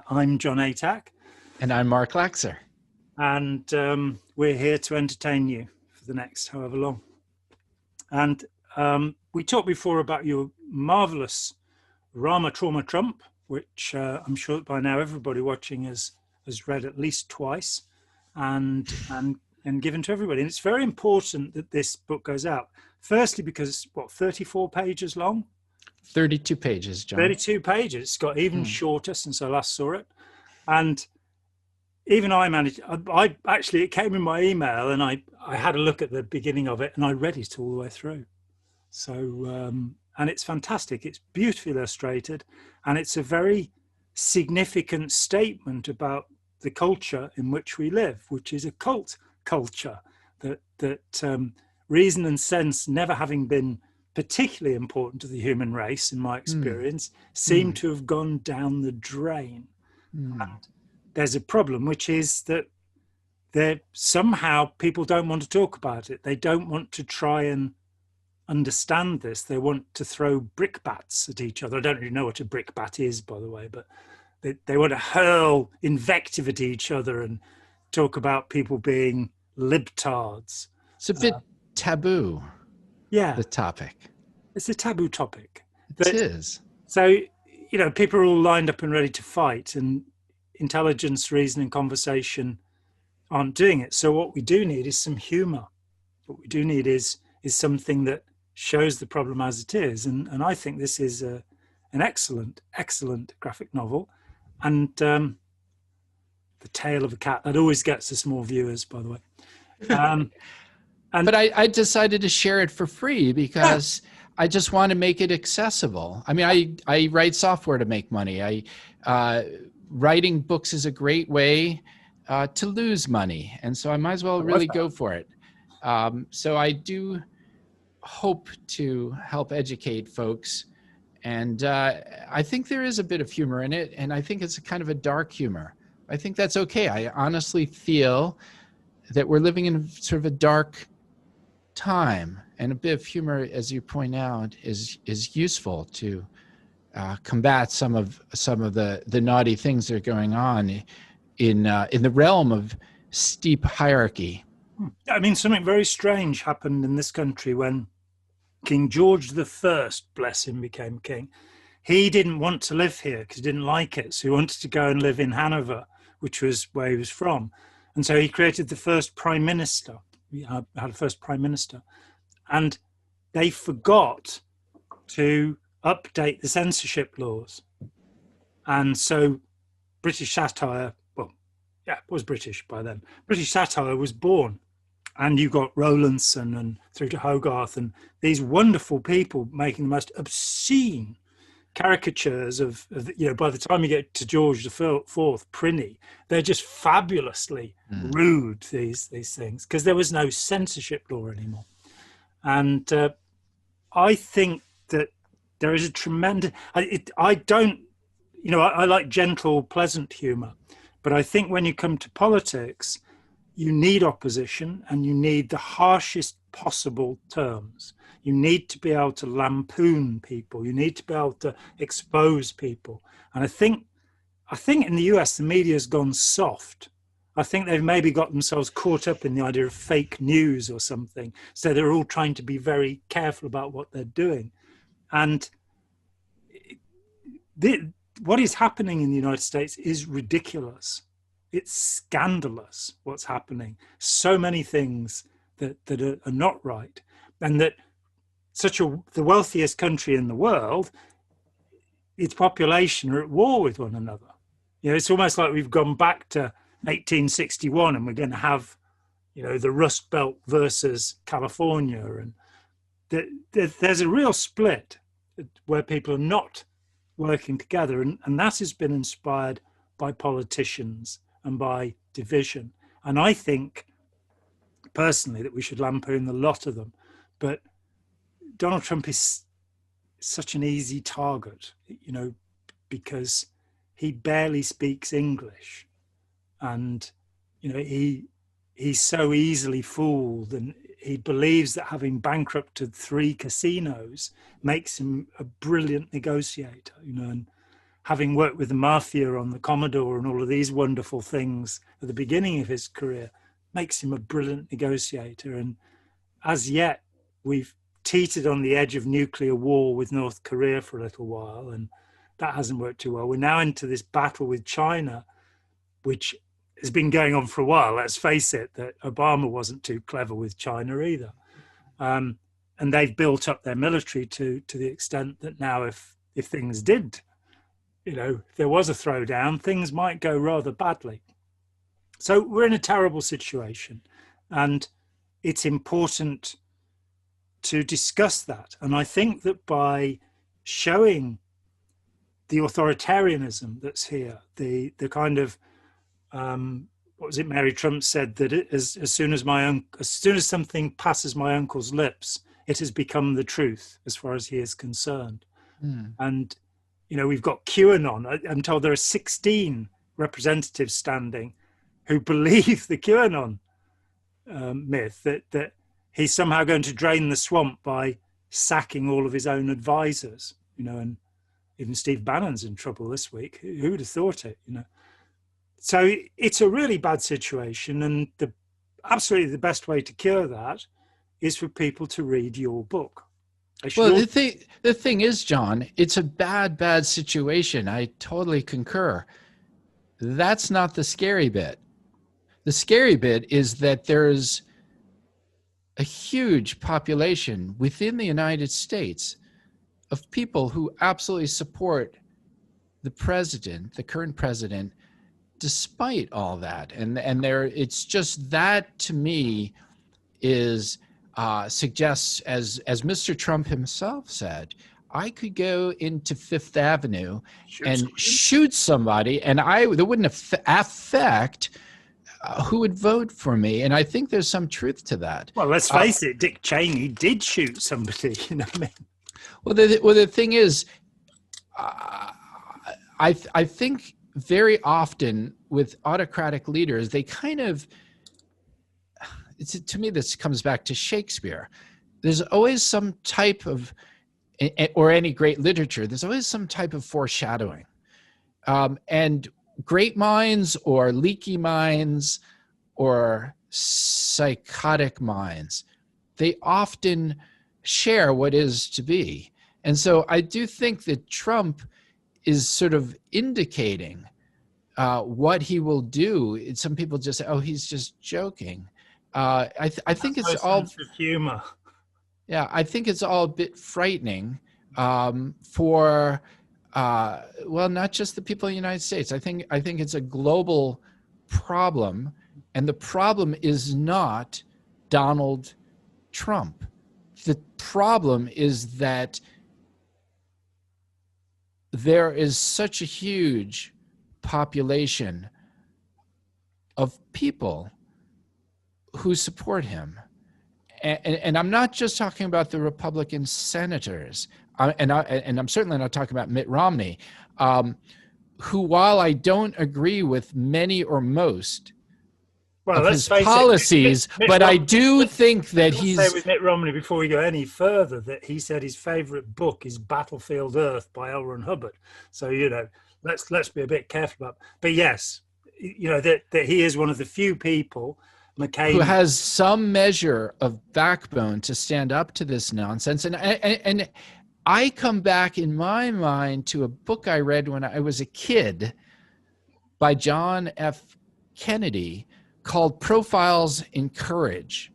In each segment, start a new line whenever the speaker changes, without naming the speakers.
I'm John Atack.
And I'm Mark Laxer.
And we're here to entertain you for the next however long. And we talked before about your marvelous Rama Trauma Trump, which I'm sure by now everybody watching has read at least twice and given to everybody. And it's very important that this book goes out. Firstly, because it's, 34 pages long?
32 pages, John.
32 pages. It's got even shorter since I last saw it. And even I managed, I actually, it came in my email and I had a look at the beginning of it and I read it all the way through. So, and it's fantastic. It's beautifully illustrated and it's a very significant statement about the culture in which we live, which is a cult culture that reason and sense never having been particularly important to the human race, in my experience, seem to have gone down the drain. And there's a problem, which is that somehow people don't want to talk about it. They don't want to try and understand this. They want to throw brickbats at each other. I don't really know what a brickbat is, by the way, but they want to hurl invective at each other and talk about people being libtards.
It's a bit taboo.
Yeah.
The topic.
It's a taboo topic.
It is.
So, people are all lined up and ready to fight, and intelligence, reason, and conversation aren't doing it. So what we do need is some humor. What we do need is something that shows the problem as it is. And I think this is an excellent, excellent graphic novel. And The Tale of a Cat, that always gets us more viewers, by the way.
But I decided to share it for free because I just want to make it accessible. I mean, I write software to make money. Writing books is a great way to lose money. And so I might as well really go for it. So I do hope to help educate folks. And I think there is a bit of humor in it. And I think it's a kind of a dark humor. I think that's okay. I honestly feel that we're living in sort of a dark time. And a bit of humor, as you point out, is useful to combat some of the naughty things that are going on in the realm of steep hierarchy.
I mean, something very strange happened in this country when King George I, bless him, became king. He didn't want to live here because he didn't like it. So he wanted to go and live in Hanover, which was where he was from. And so he created the first prime minister. We had a first prime minister. And they forgot to update the censorship laws. And so British satire, it was British by then. British satire was born. And you got Rowlandson and through to Hogarth and these wonderful people making the most obscene caricatures of by the time you get to George IV, Prinny, they're just fabulously rude, these things, because there was no censorship law anymore. And I think that there is a tremendous, I like gentle, pleasant humor, but I think when you come to politics, you need opposition and you need the harshest possible terms. You need to be able to lampoon people. You need to be able to expose people. And I think in the US, the media has gone soft. I think they've maybe got themselves caught up in the idea of fake news or something. So they're all trying to be very careful about what they're doing. And what is happening in the United States is ridiculous. It's scandalous what's happening. So many things that are not right. And that the wealthiest country in the world, its population are at war with one another. It's almost like we've gone back to 1861 and we're going to have, the Rust Belt versus California. And there's a real split where people are not working together. And that has been inspired by politicians and by division. And I think personally that we should lampoon a lot of them. But Donald Trump is such an easy target, because he barely speaks English. And, he's so easily fooled, and he believes that having bankrupted 3 casinos makes him a brilliant negotiator, and having worked with the mafia on the Commodore and all of these wonderful things at the beginning of his career, makes him a brilliant negotiator. And as yet, we've teetered on the edge of nuclear war with North Korea for a little while, and that hasn't worked too well. We're now into this battle with China, which has been going on for a while. Let's face it, that Obama wasn't too clever with China either. And they've built up their military to the extent that now if things did, if there was a throwdown, things might go rather badly. So we're in a terrible situation, and it's important to discuss that. And I think that by showing the authoritarianism that's here, the kind of what was it Mary Trump said, that as soon as something passes my uncle's lips, it has become the truth as far as he is concerned. And we've got QAnon. I'm told there are 16 representatives standing who believe the QAnon myth, that he's somehow going to drain the swamp by sacking all of his own advisors, and even Steve Bannon's in trouble this week. Who would have thought it, So it's a really bad situation, and absolutely the best way to cure that is for people to read your book.
Well, the thing is, John, it's a bad situation. I totally concur. That's not the scary bit. The scary bit is that there's a huge population within the United States of people who absolutely support the president, the current president, despite all that. And it's just that, to me, is suggests, as Mr. Trump himself said, I could go into Fifth Avenue and shoot somebody, and that wouldn't affect who would vote for me. And I think there's some truth to that.
Well, let's face it, Dick Cheney did shoot somebody, you know what I mean?
Well, the thing is, I think very often with autocratic leaders, they kind of, to me, this comes back to Shakespeare. There's always some type of, or any great literature, there's always some type of foreshadowing. And great minds or leaky minds or psychotic minds, they often share what is to be. And so I do think that Trump is sort of indicating what he will do. Some people just say, oh, he's just joking. I think it's all
humor.
Yeah, I think it's all a bit frightening for not just the people in the United States. I think it's a global problem, and the problem is not Donald Trump. The problem is that there is such a huge population of people who support him. And I'm not just talking about the Republican senators, and I'm certainly not talking about Mitt Romney, who, while I don't agree with many or most of his policies, but I do think that he's...
Say with Mitt Romney, before we go any further, that he said his favorite book is Battlefield Earth by L. Ron Hubbard. So, let's be a bit careful about. But yes, that he is one of the few people, McCain,
who has some measure of backbone to stand up to this nonsense. And I come back in my mind to a book I read when I was a kid by John F. Kennedy called Profiles in Courage.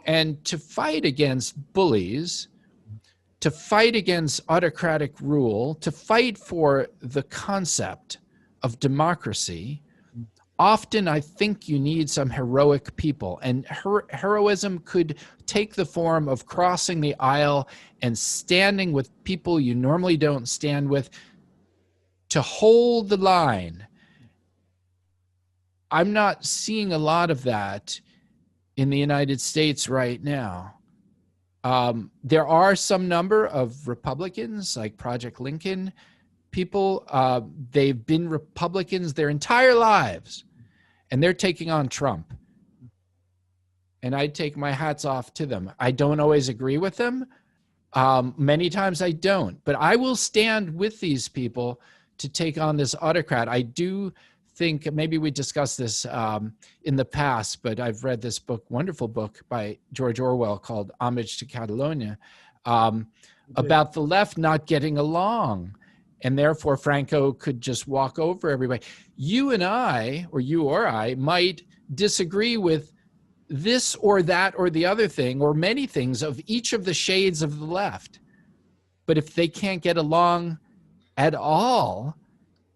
And to fight against bullies, to fight against autocratic rule, to fight for the concept of democracy, often I think you need some heroic people, and heroism could take the form of crossing the aisle and standing with people you normally don't stand with to hold the line. I'm not seeing a lot of that in the United States right now. There are some number of Republicans, like Project Lincoln people, they've been Republicans their entire lives, and they're taking on Trump. And I take my hats off to them. I don't always agree with them. Many times I don't, but I will stand with these people to take on this autocrat. I do think, maybe we discussed this in the past, but I've read this book, wonderful book by George Orwell called Homage to Catalonia, about the left not getting along. And therefore Franco could just walk over everybody. You and I, or you or I, might disagree with this or that or the other thing, or many things of each of the shades of the left. But if they can't get along at all,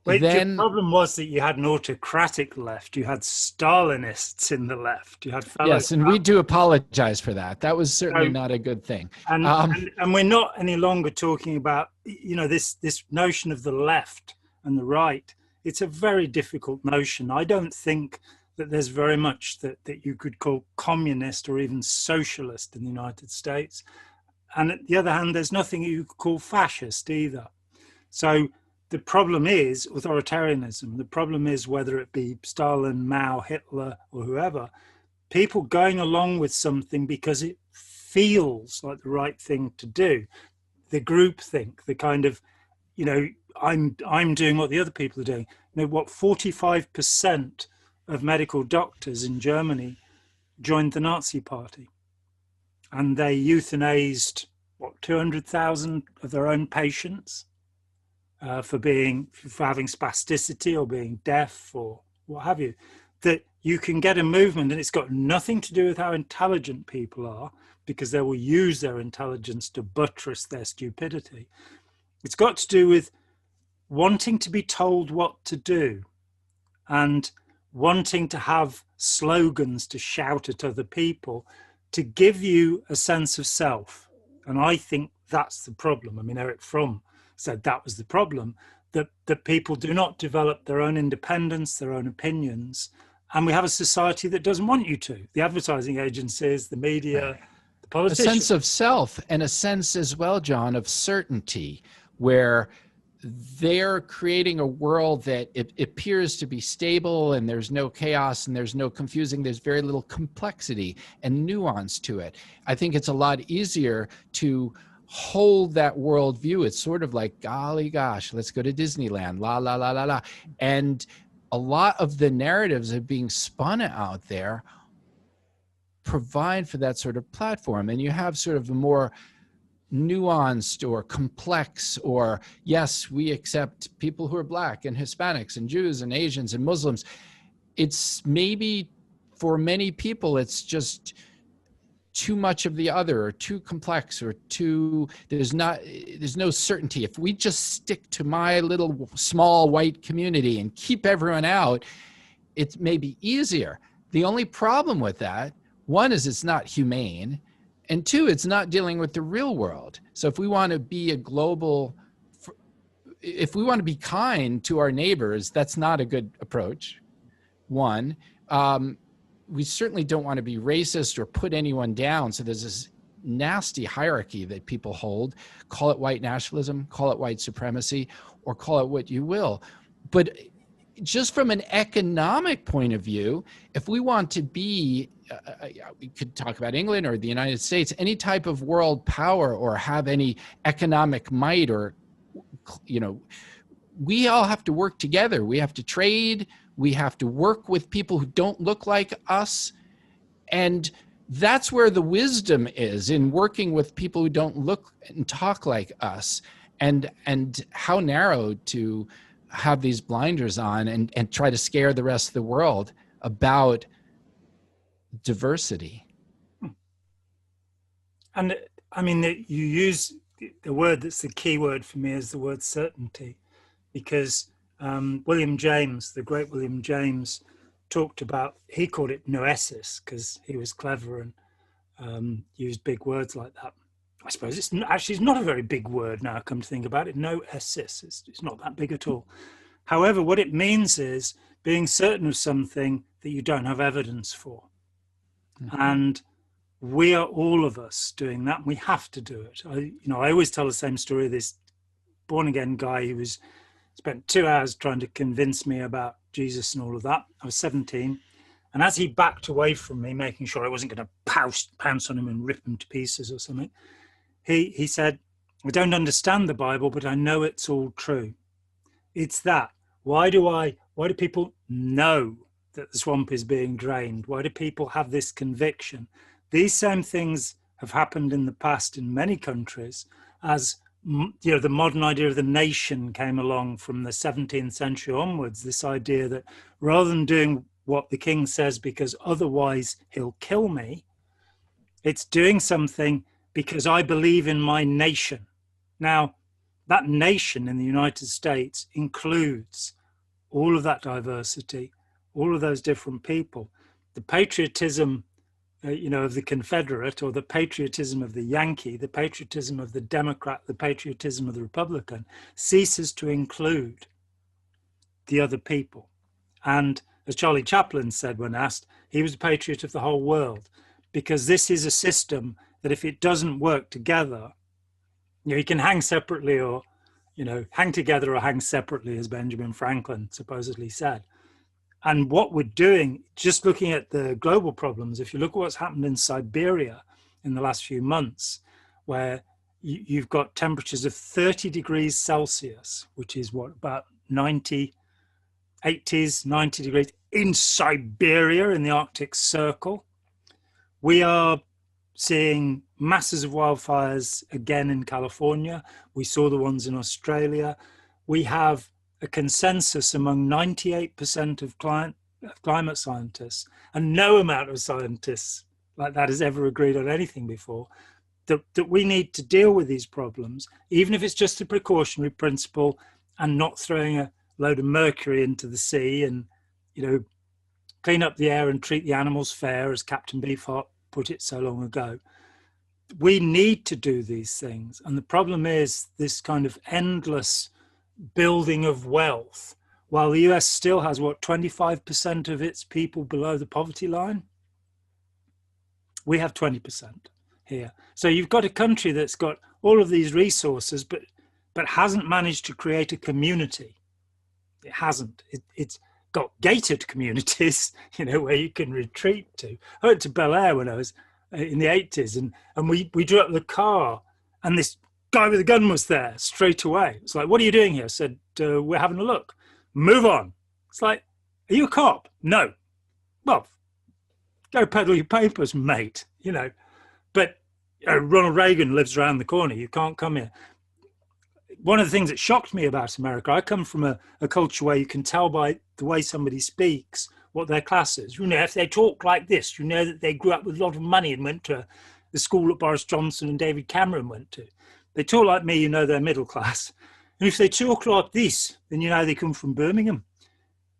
then
the problem was that you had an autocratic left. You had Stalinists in the left. You had
yes, and we do apologize for that. That was certainly not a good thing.
And we're not any longer talking about, you know, this notion of the left and the right. It's a very difficult notion. I don't think that there's very much that you could call communist or even socialist in the United States. And at the other hand, there's nothing you could call fascist either. So the problem is authoritarianism. The problem is, whether it be Stalin, Mao, Hitler, or whoever, people going along with something because it feels like the right thing to do. The groupthink, the kind of, you know, I'm doing what the other people are doing. You know, what 45% of medical doctors in Germany joined the Nazi Party, and they euthanized 200,000 of their own patients. For having spasticity or being deaf or what have you, that you can get a movement, and it's got nothing to do with how intelligent people are, because they will use their intelligence to buttress their stupidity. It's got to do with wanting to be told what to do and wanting to have slogans to shout at other people to give you a sense of self. And I think that's the problem. I mean, Eric Fromm said that was the problem, that people do not develop their own independence, their own opinions. And we have a society that doesn't want you to. The advertising agencies, the media, the politicians.
A sense of self, and a sense as well, John, of certainty, where they're creating a world that it appears to be stable, and there's no chaos and there's no confusing. There's very little complexity and nuance to it. I think it's a lot easier to hold that worldview. It's sort of like, golly gosh, let's go to Disneyland, la, la, la, la, la. And a lot of the narratives that are being spun out there provide for that sort of platform. And you have sort of a more nuanced or complex, or yes, we accept people who are Black and Hispanics and Jews and Asians and Muslims. It's maybe for many people, it's just too much of the other, or too complex, or there's no certainty. If we just stick to my little small white community and keep everyone out, it may be easier. The only problem with that, one, is it's not humane, and two, it's not dealing with the real world. So if we want to be if we want to be kind to our neighbors, that's not a good approach. One, we certainly don't want to be racist or put anyone down. So there's this nasty hierarchy that people hold. Call it white nationalism, call it white supremacy, or call it what you will. But just from an economic point of view, if we want to be, we could talk about England or the United States, any type of world power, or have any economic might, or, you know, we all have to work together. We have to trade. We have to work with people who don't look like us. And that's where the wisdom is, in working with people who don't look and talk like us, and how narrow to have these blinders on and try to scare the rest of the world about diversity.
And I mean, you use the word that's the key word for me is the word certainty, because William James, the great William James, talked about, he called it noesis because he was clever and used big words like that. I suppose it's not a very big word now, come to think about it. Noesis, it's not that big at all. However, what it means is being certain of something that you don't have evidence for. Mm-hmm. And we are, all of us, doing that. We have to do it. I always tell the same story of this born-again guy who spent 2 hours trying to convince me about Jesus and all of that. I was 17. And as he backed away from me, making sure I wasn't going to pounce on him and rip him to pieces or something, he said, I don't understand the Bible, but I know it's all true. It's that. Why do people know that the swamp is being drained? Why do people have this conviction? These same things have happened in the past in many countries as the modern idea of the nation came along from the 17th century onwards, this idea that rather than doing what the king says because otherwise he'll kill me, it's doing something because I believe in my nation. Now, that nation in the United States includes all of that diversity, all of those different people. The patriotism, of the Confederate, or the patriotism of the Yankee, the patriotism of the Democrat, the patriotism of the Republican, ceases to include the other people. And as Charlie Chaplin said when asked, he was a patriot of the whole world, because this is a system that if it doesn't work together, you can hang separately or, hang together or hang separately, as Benjamin Franklin supposedly said. And what we're doing, just looking at the global problems, if you look at what's happened in Siberia in the last few months, where you've got temperatures of 30 degrees Celsius, which is about 90 degrees in Siberia, in the Arctic Circle. We are seeing masses of wildfires again in California. We saw the ones in Australia. We have a consensus among 98% of climate scientists, and no amount of scientists like that has ever agreed on anything before, that we need to deal with these problems, even if it's just a precautionary principle and not throwing a load of mercury into the sea and, clean up the air and treat the animals fair, as Captain Beefheart put it so long ago. We need to do these things. And the problem is this kind of endless building of wealth, while the US still has 25% of its people below the poverty line. We have 20% here. So you've got a country that's got all of these resources, but hasn't managed to create a community. It hasn't. It's got gated communities, where you can retreat to. I went to Bel Air when I was in the 80s, and we drew up the car, and this guy with a gun was there straight away. It's like, what are you doing here? I said, we're having a look. Move on. It's like, are you a cop? No. Well, go peddle your papers, mate, But Ronald Reagan lives around the corner. You can't come here. One of the things that shocked me about America, I come from a culture where you can tell by the way somebody speaks what their class is. If they talk like this, that they grew up with a lot of money and went to the school that Boris Johnson and David Cameron went to. They talk like me, they're middle class. And if they talk like this, then they come from Birmingham.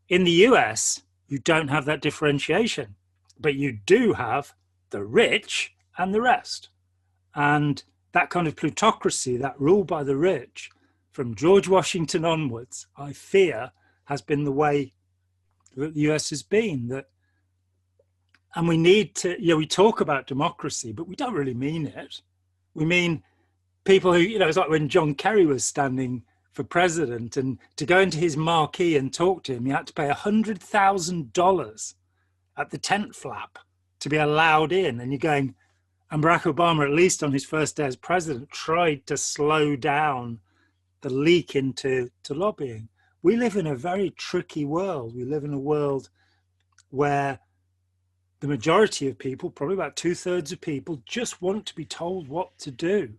In the US, you don't have that differentiation, but you do have the rich and the rest. And that kind of plutocracy, that rule by the rich, from George Washington onwards, I fear, has been the way that the US has been. And we need to, we talk about democracy, but we don't really mean it. We mean people who, it's like when John Kerry was standing for president, and to go into his marquee and talk to him, you had to pay $100,000 at the tent flap to be allowed in. And you're going, and Barack Obama, at least on his first day as president, tried to slow down the leak into lobbying. We live in a very tricky world. We live in a world where the majority of people, probably about 2/3 of people, just want to be told what to do.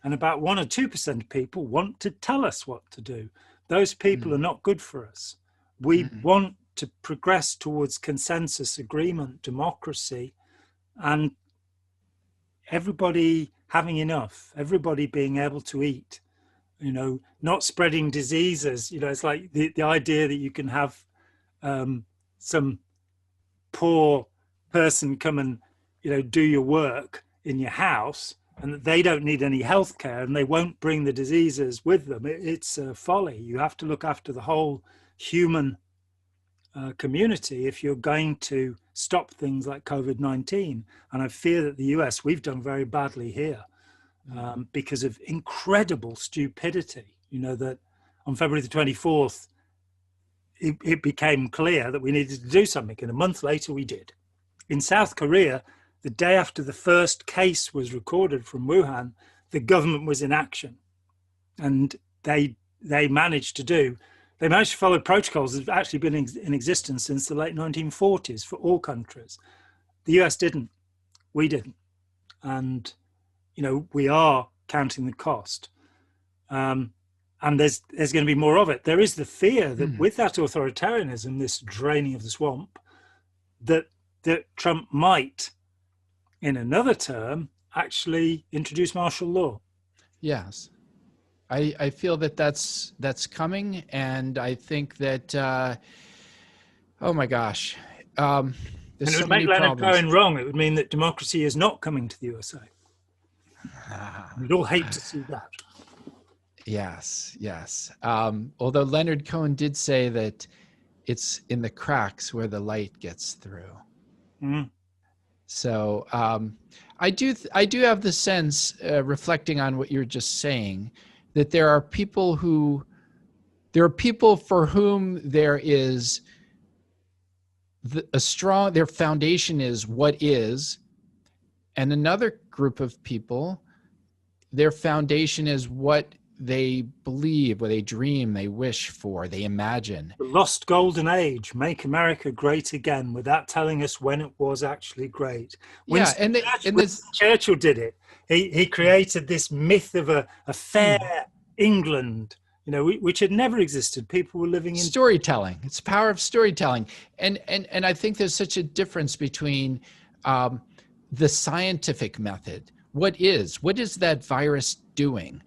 And about 1 or 2% of people want to tell us what to do. Those people are not good for us. We want to progress towards consensus, agreement, democracy, and everybody having enough, everybody being able to eat, not spreading diseases. It's like the idea that you can have some poor person come and, do your work in your house, and that they don't need any health care and they won't bring the diseases with them. It's a folly. You have to look after the whole human community if you're going to stop things like COVID-19. And I fear that the US, we've done very badly here because of incredible stupidity. That on February the 24th, it became clear that we needed to do something. And a month later, we did. In South Korea, the day after the first case was recorded from Wuhan, the government was in action. And they managed to do They managed to follow protocols that have actually been in existence since the late 1940s for all countries. The US didn't. We didn't. And, we are counting the cost. And there's going to be more of it. There is the fear that with that authoritarianism, this draining of the swamp, that Trump might, in another term, actually introduce martial law.
Yes. I feel that that's coming, and I think that oh my gosh, there's
and it
so
would
many
make Leonard
problems.
Cohen wrong. It would mean that democracy is not coming to the USA. We'd all hate to see that.
Yes, yes. Although Leonard Cohen did say that it's in the cracks where the light gets through.
Mm.
So I do have the sense, reflecting on what you're just saying, that there are people for whom there is their foundation is what is, and another group of people, their foundation is what they believe, what they dream, they wish for, they imagine.
The lost golden age, make America great again, without telling us when it was actually great. Winston Churchill did it. He created this myth of a fair England, which had never existed. People were living in
storytelling. It's the power of storytelling, and I think there's such a difference between the scientific method. What is that virus doing?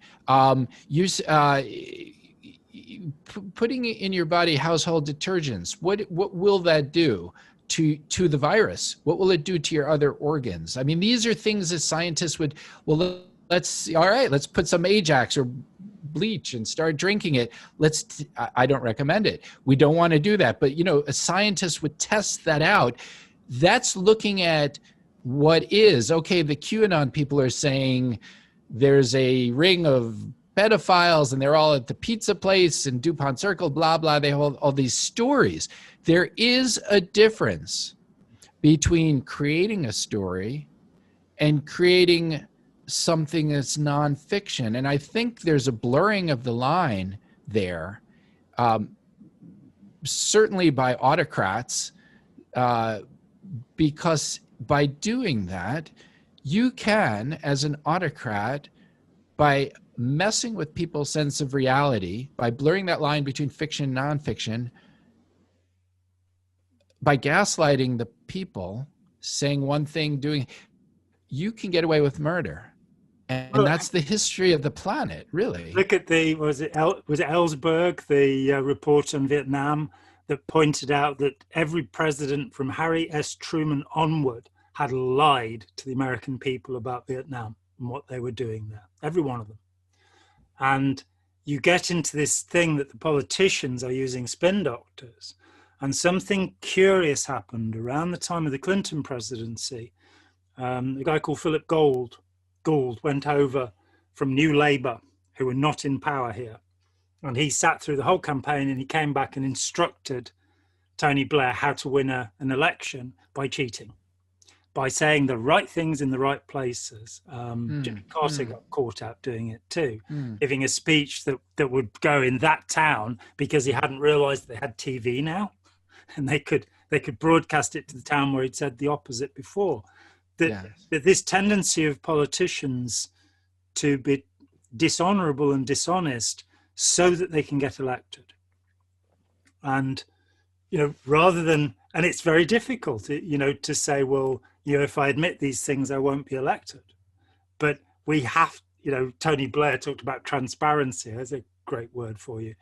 Putting in your body household detergents. What will that do to the virus? What will it do to your other organs? I mean, these are things that scientists would. Well, let's put some Ajax or bleach and start drinking it. I don't recommend it. We don't want to do that. But a scientist would test that out. That's looking at what is. Okay, the QAnon people are saying there's a ring of pedophiles and they're all at the pizza place in DuPont Circle, blah, blah. They hold all these stories. There is a difference between creating a story and creating something that's nonfiction. And I think there's a blurring of the line there, certainly by autocrats, because by doing that, you can, as an autocrat, by messing with people's sense of reality, by blurring that line between fiction and nonfiction, by gaslighting the people, saying one thing, you can get away with murder. And that's the history of the planet, really.
Look at was it Ellsberg, the report on Vietnam, that pointed out that every president from Harry S. Truman onward had lied to the American people about Vietnam and what they were doing there. Every one of them. And you get into this thing that the politicians are using spin doctors. And something curious happened around the time of the Clinton presidency. A guy called Philip Gould went over from New Labour, who were not in power here. And he sat through the whole campaign and he came back and instructed Tony Blair how to win an election by cheating, by saying the right things in the right places. Jimmy Carter got caught out doing it too, giving a speech that would go in that town because he hadn't realized they had TV now and they could broadcast it to the town where he'd said the opposite before. That this tendency of politicians to be dishonorable and dishonest so that they can get elected. And, rather than, and it's very difficult, to say, well, if I admit these things, I won't be elected. But we have, Tony Blair talked about transparency. That's a great word for you.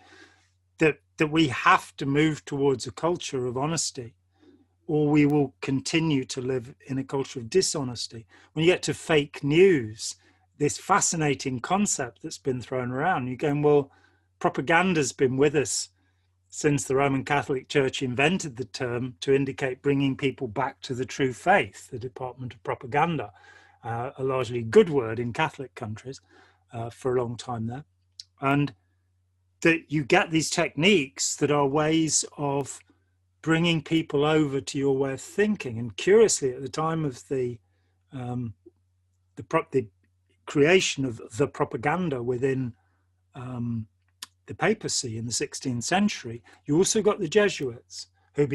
That we have to move towards a culture of honesty, or we will continue to live in a culture of dishonesty. When you get to fake news, this fascinating concept that's been thrown around, you're going, well, propaganda's been with us since the Roman Catholic Church invented the term to indicate bringing people back to the true faith, the Department of Propaganda, a largely good word in Catholic countries for a long time there. And that you get these techniques that are ways of bringing people over to your way of thinking. And curiously, at the time of the creation of the propaganda within the papacy in the 16th century, you also got the Jesuits who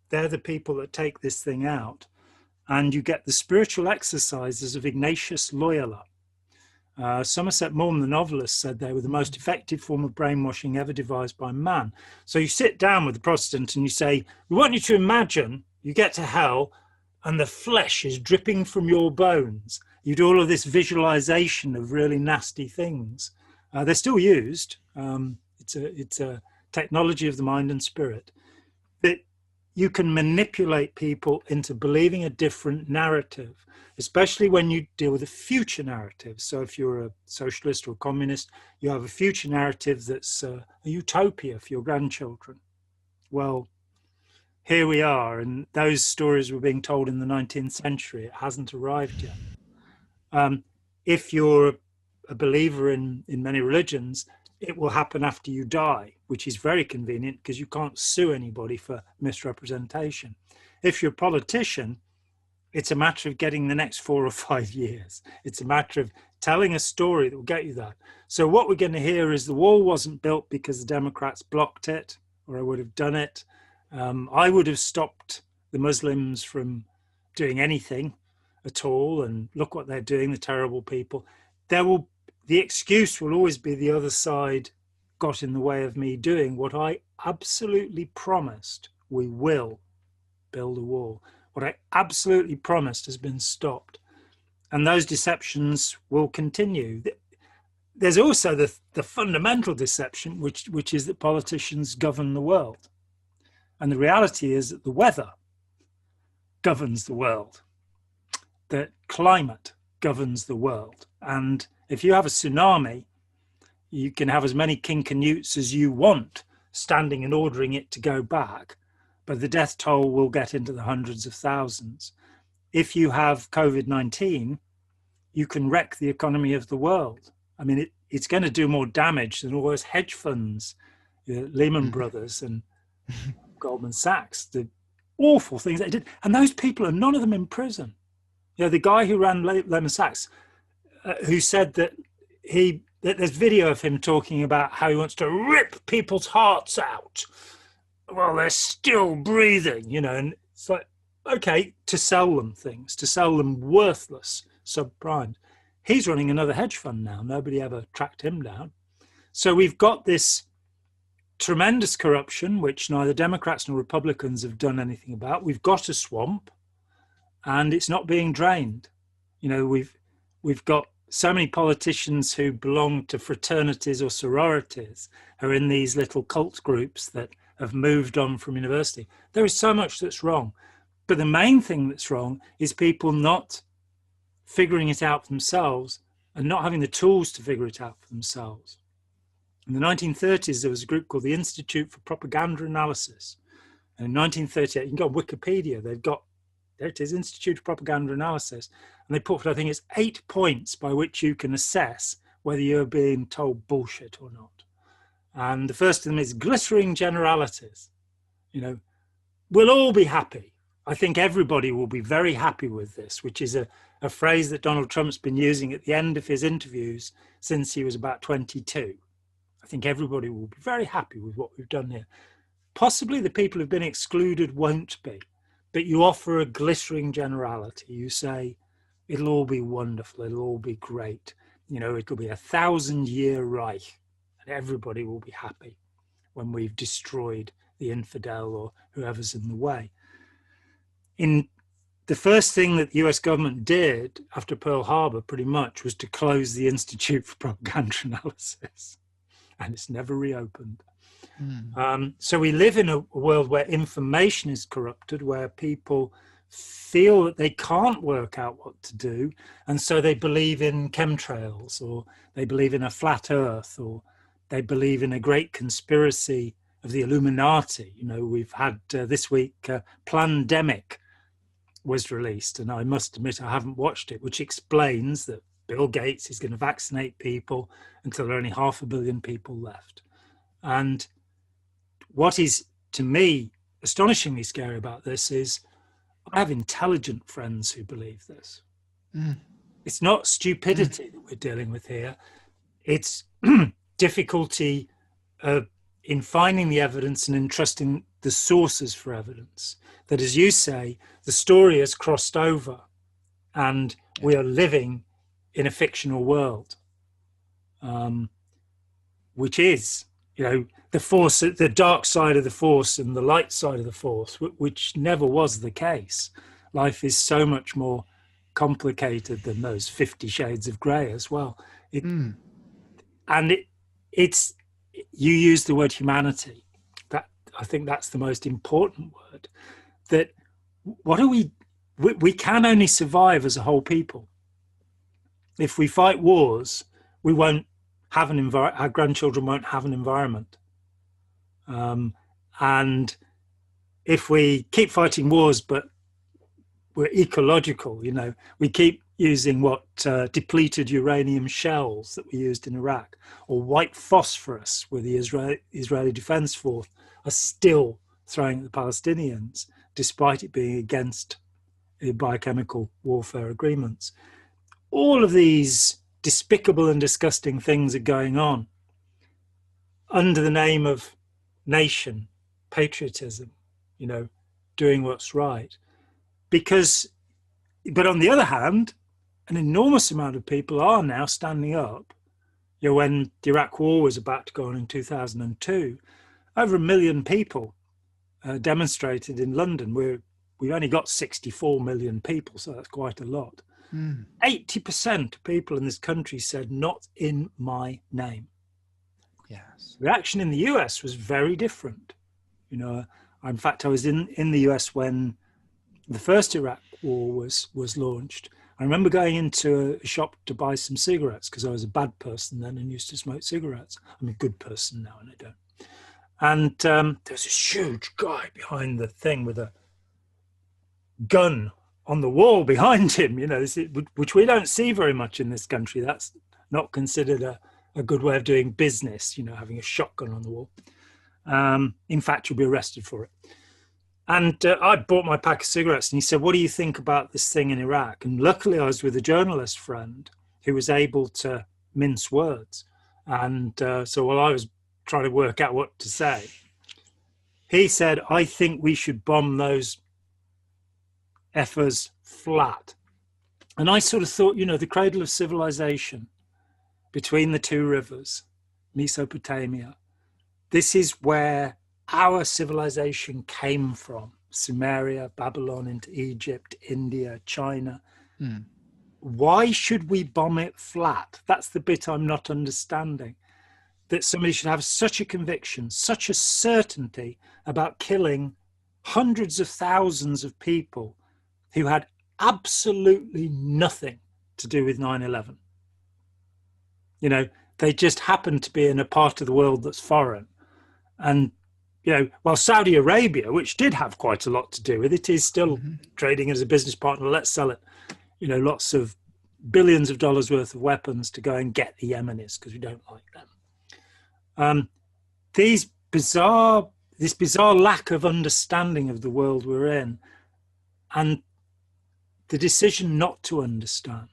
they're the people that take this thing out. And you get the spiritual exercises of Ignatius Loyola. Somerset Maugham, the novelist, said they were the most effective form of brainwashing ever devised by man. So you sit down with the Protestant and you say, we want you to imagine you get to hell and the flesh is dripping from your bones. You do all of this visualization of really nasty things. They're still used. It's a technology of the mind and spirit. But you can manipulate people into believing a different narrative, especially when you deal with a future narrative. So if you're a socialist or a communist, you have a future narrative that's a utopia for your grandchildren. Well, here we are, and those stories were being told in the 19th century. It hasn't arrived yet. If you're a believer in many religions, it will happen after you die, which is very convenient because you can't sue anybody for misrepresentation. If you're a politician, it's a matter of getting the next 4 or 5 years. It's a matter of telling a story that will get you that. So what we're going to hear is the wall wasn't built because the Democrats blocked it, or I would have done it. I would have stopped the Muslims from doing anything at all, and look what they're doing, the terrible people. The excuse will always be the other side got in the way of me doing what I absolutely promised. We will build a wall. What I absolutely promised has been stopped. And those deceptions will continue. There's also the fundamental deception, which is that politicians govern the world. And the reality is that the weather governs the world, that climate governs the world. And if you have a tsunami, you can have as many King Canutes as you want standing and ordering it to go back, but the death toll will get into the hundreds of thousands. If you have COVID-19, you can wreck the economy of the world. I mean, it's going to do more damage than all those hedge funds, Lehman Brothers and Goldman Sachs, the awful things they did. And those people are none of them in prison. The guy who ran Lehman Sachs, who said that there's video of him talking about how he wants to rip people's hearts out while they're still breathing, and it's like, okay, to sell them things, to sell them worthless subprimes. He's running another hedge fund now. Nobody ever tracked him down. So we've got this tremendous corruption, which neither Democrats nor Republicans have done anything about. We've got a swamp and it's not being drained. We've got so many politicians who belong to fraternities or sororities who are in these little cult groups that have moved on from university. There is so much that's wrong. But the main thing that's wrong is people not figuring it out for themselves and not having the tools to figure it out for themselves. In the 1930s, there was a group called the Institute for Propaganda Analysis. And in 1938, you can go on Wikipedia, there it is, Institute of Propaganda Analysis. And they put, I think it's 8 points by which you can assess whether you're being told bullshit or not. And the first of them is glittering generalities. We'll all be happy. I think everybody will be very happy with this, which is a phrase that Donald Trump's been using at the end of his interviews since he was about 22. I think everybody will be very happy with what we've done here. Possibly the people who've been excluded won't be, but you offer a glittering generality. You say, it'll all be wonderful, it'll all be great. It'll be 1,000-year Reich, and everybody will be happy when we've destroyed the infidel or whoever's in the way. The first thing that the US government did after Pearl Harbor pretty much was to close the Institute for Propaganda Analysis, and it's never reopened. So we live in a world where information is corrupted, where people feel that they can't work out what to do, and so they believe in chemtrails, or they believe in a flat earth, or they believe in a great conspiracy of the Illuminati. We've had this week Plandemic was released, and I must admit I haven't watched it, which explains that Bill Gates is going to vaccinate people until there are only 500 million people left. And what is, to me, astonishingly scary about this is I have intelligent friends who believe this. It's not stupidity that we're dealing with here. It's difficulty in finding the evidence and in trusting the sources for evidence. That, as you say, the story has crossed over and we are living in a fictional world, which is, the force, the dark side of the force and the light side of the force, which never was the case. Life is so much more complicated than those 50 shades of grey as well. And it's, you use the word humanity. That, I think that's the most important word. That what are we can only survive as a whole people. If we fight wars, we won't have our grandchildren won't have an environment. And if we keep fighting wars, but we're ecological, we keep using what depleted uranium shells that we used in Iraq, or white phosphorus, where the Israeli Defense Force are still throwing at the Palestinians, despite it being against biochemical warfare agreements. All of these despicable and disgusting things are going on under the name of nation, patriotism, doing what's right. But on the other hand, an enormous amount of people are now standing up. When the Iraq War was about to go on in 2002, over 1 million people demonstrated in London. We've only got 64 million people, so that's quite a lot. 80% of people in this country said, "Not in my name."
Yes.
Reaction in the US was very different. In fact, I was in the US when the first Iraq War was launched. I remember going into a shop to buy some cigarettes because I was a bad person then and used to smoke cigarettes. I'm a good person now and I don't. And there was this huge guy behind the thing with a gun on the wall behind him, which we don't see very much in this country. That's not considered a good way of doing business, having a shotgun on the wall. In fact, you'll be arrested for it. And I bought my pack of cigarettes and he said, "What do you think about this thing in Iraq?" And luckily I was with a journalist friend who was able to mince words. And so while I was trying to work out what to say, he said, "I think we should bomb those effers flat." And I sort of thought, the cradle of civilization between the two rivers, Mesopotamia, this is where our civilization came from. Sumeria, Babylon, into Egypt, India, China. Why should we bomb it flat? That's the bit I'm not understanding. That somebody should have such a conviction, such a certainty about killing hundreds of thousands of people who had absolutely nothing to do with 9/11. They just happened to be in a part of the world that's foreign. And, while Saudi Arabia, which did have quite a lot to do with it, is still trading as a business partner, let's sell it, lots of billions of dollars worth of weapons to go and get the Yemenis because we don't like them. This bizarre lack of understanding of the world we're in, and the decision not to understand.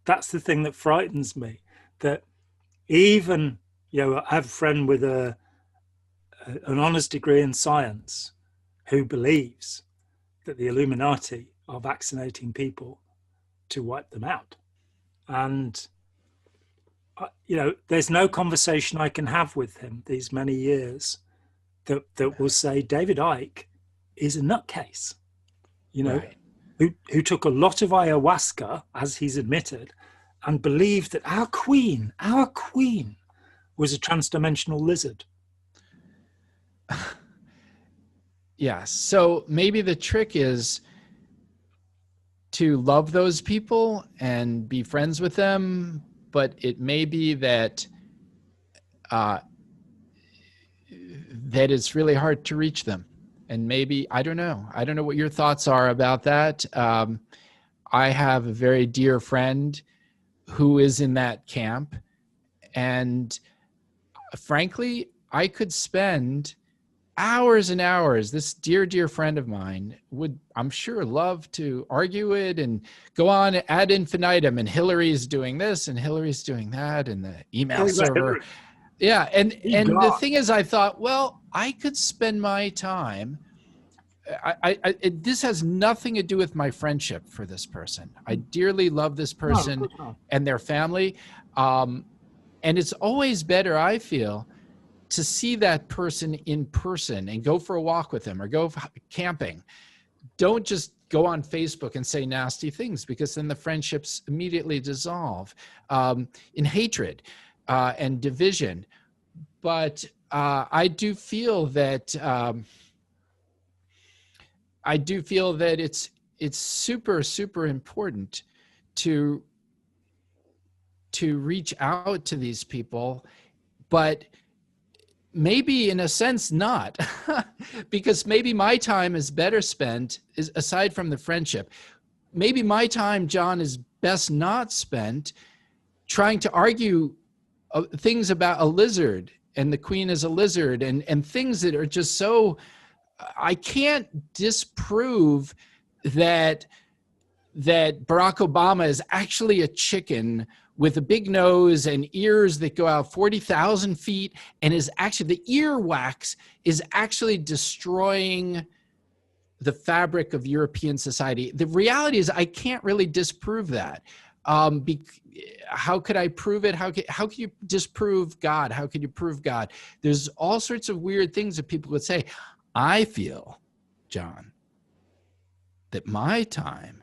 That's the thing that frightens me. That even, I have a friend with an honours degree in science who believes that the Illuminati are vaccinating people to wipe them out. And, there's no conversation I can have with him these many years that will say David Icke is a nutcase,
Right.
who took a lot of ayahuasca, as he's admitted, and believed that our queen was a transdimensional lizard.
Yes. So maybe the trick is to love those people and be friends with them, but it may be that that it's really hard to reach them. And maybe, I don't know what your thoughts are about that. I have a very dear friend who is in that camp. And frankly, I could spend hours and hours. This dear friend of mine would, I'm sure, love to argue it and go on ad infinitum. And Hillary's doing this and Hillary's doing that and the email server. Yeah. And the
God.
thing is, I thought, well, I could spend my time. This has nothing to do with my friendship for this person. I dearly love this
No, of
person
course not.
and their family. And it's always better, I feel, to see that person in person and go for a walk with them or go camping. Don't just go on Facebook and say nasty things, because then the friendships immediately dissolve in hatred and division. But I do feel that it's super, super important to reach out to these people, but maybe in a sense not, because maybe my time is better spent, aside from the friendship, maybe my time, John, is best not spent trying to argue things about a lizard and the queen is a lizard, and things that are just so, I can't disprove that Barack Obama is actually a chicken with a big nose and ears that go out 40,000 feet, and is actually, the earwax is actually destroying the fabric of European society. The reality is I can't really disprove that. How could I prove it? How could you disprove God? How could you prove God? There's all sorts of weird things that people would say. I feel, John, that my time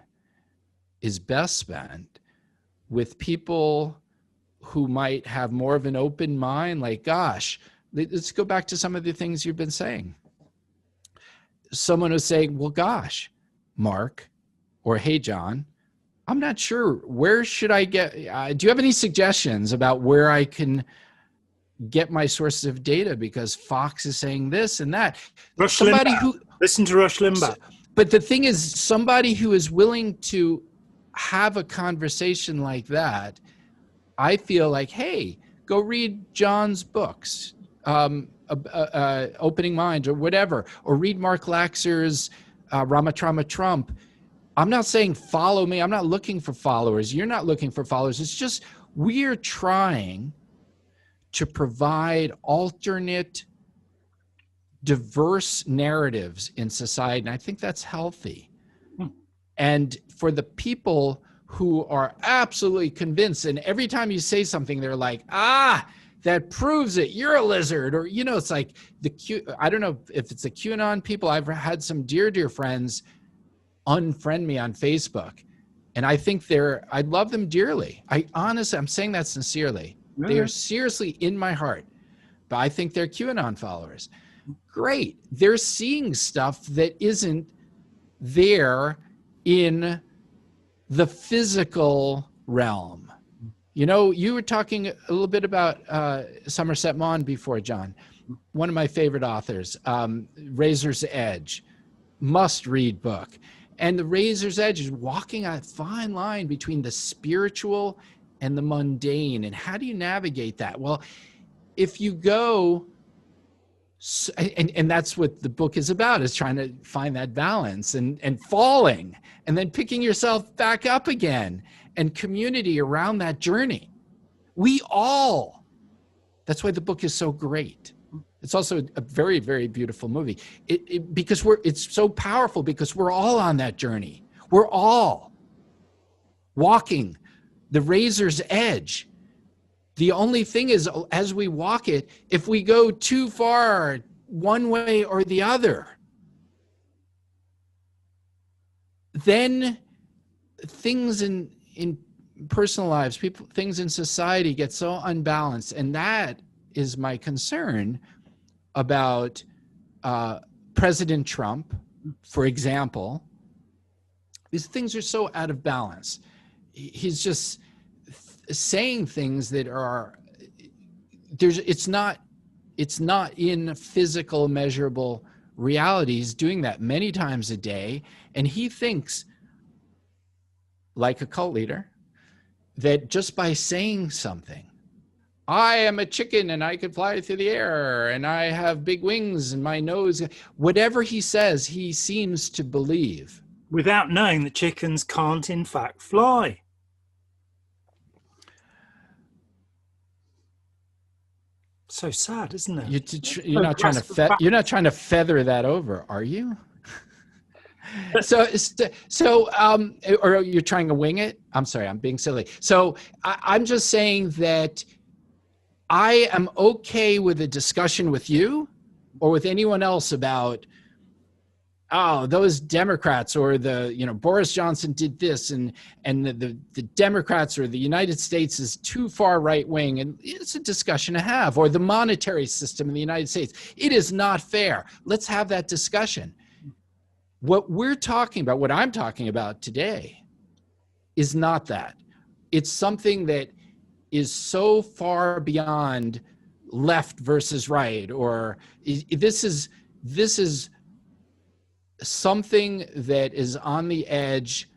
is best spent with people who might have more of an open mind. Like, gosh, let's go back to some of the things you've been saying. Someone was saying, well, gosh, Mark, or hey, John, I'm not sure, where should I get, do you have any suggestions about where I can get my sources of data? Because Fox is saying this and that.
Rush
Somebody
Limbaugh. Listen to Rush Limbaugh.
But the thing is, somebody who is willing to have a conversation like that, I feel like, hey, go read John's books, Opening Minds or whatever, or read Mark Laxer's Rama Trauma Trump. I'm not saying follow me. I'm not looking for followers. You're not looking for followers. It's just we're trying to provide alternate, diverse narratives in society. And I think that's healthy. And for the people who are absolutely convinced, and every time you say something, they're like, that proves it, you're a lizard. Or, it's like I don't know if it's the QAnon people. I've had some dear friends unfriend me on Facebook. And I think I love them dearly. I'm saying that sincerely. Mm-hmm. They are seriously in my heart, but I think they're QAnon followers. Great. They're seeing stuff that isn't there in the physical realm. You were talking a little bit about Somerset Maugham before, John, one of my favorite authors, Razor's Edge, must-read book. And the Razor's Edge is walking a fine line between the spiritual and the mundane. And how do you navigate that? Well, if you go, and that's what the book is about, is trying to find that balance and falling and then picking yourself back up again, and community around that journey. That's why the book is so great. It's also a very, very beautiful movie. Because it's so powerful, because we're all on that journey. We're all walking the razor's edge. The only thing is, as we walk it, if we go too far one way or the other, then things in personal lives, things in society get so unbalanced. And that is my concern about President Trump, for example. These things are so out of balance. He's just saying things that are, it's not in physical, measurable reality. He's doing that many times a day, and he thinks, like a cult leader, that just by saying something, I am a chicken and I can fly through the air and I have big wings and my nose, whatever he says, he seems to believe.
Without knowing that chickens can't in fact fly. So sad, isn't it?
You're not trying to feather that over, are you? Or you're trying to wing it? I'm sorry, I'm being silly. So I'm just saying that I am okay with a discussion with you or with anyone else about, oh, those Democrats or Boris Johnson did this and the Democrats or the United States is too far right wing. And it's a discussion to have. Or the monetary system in the United States. It is not fair. Let's have that discussion. What I'm talking about today is not that. It's something that is so far beyond left versus right, or this is something that is on the edge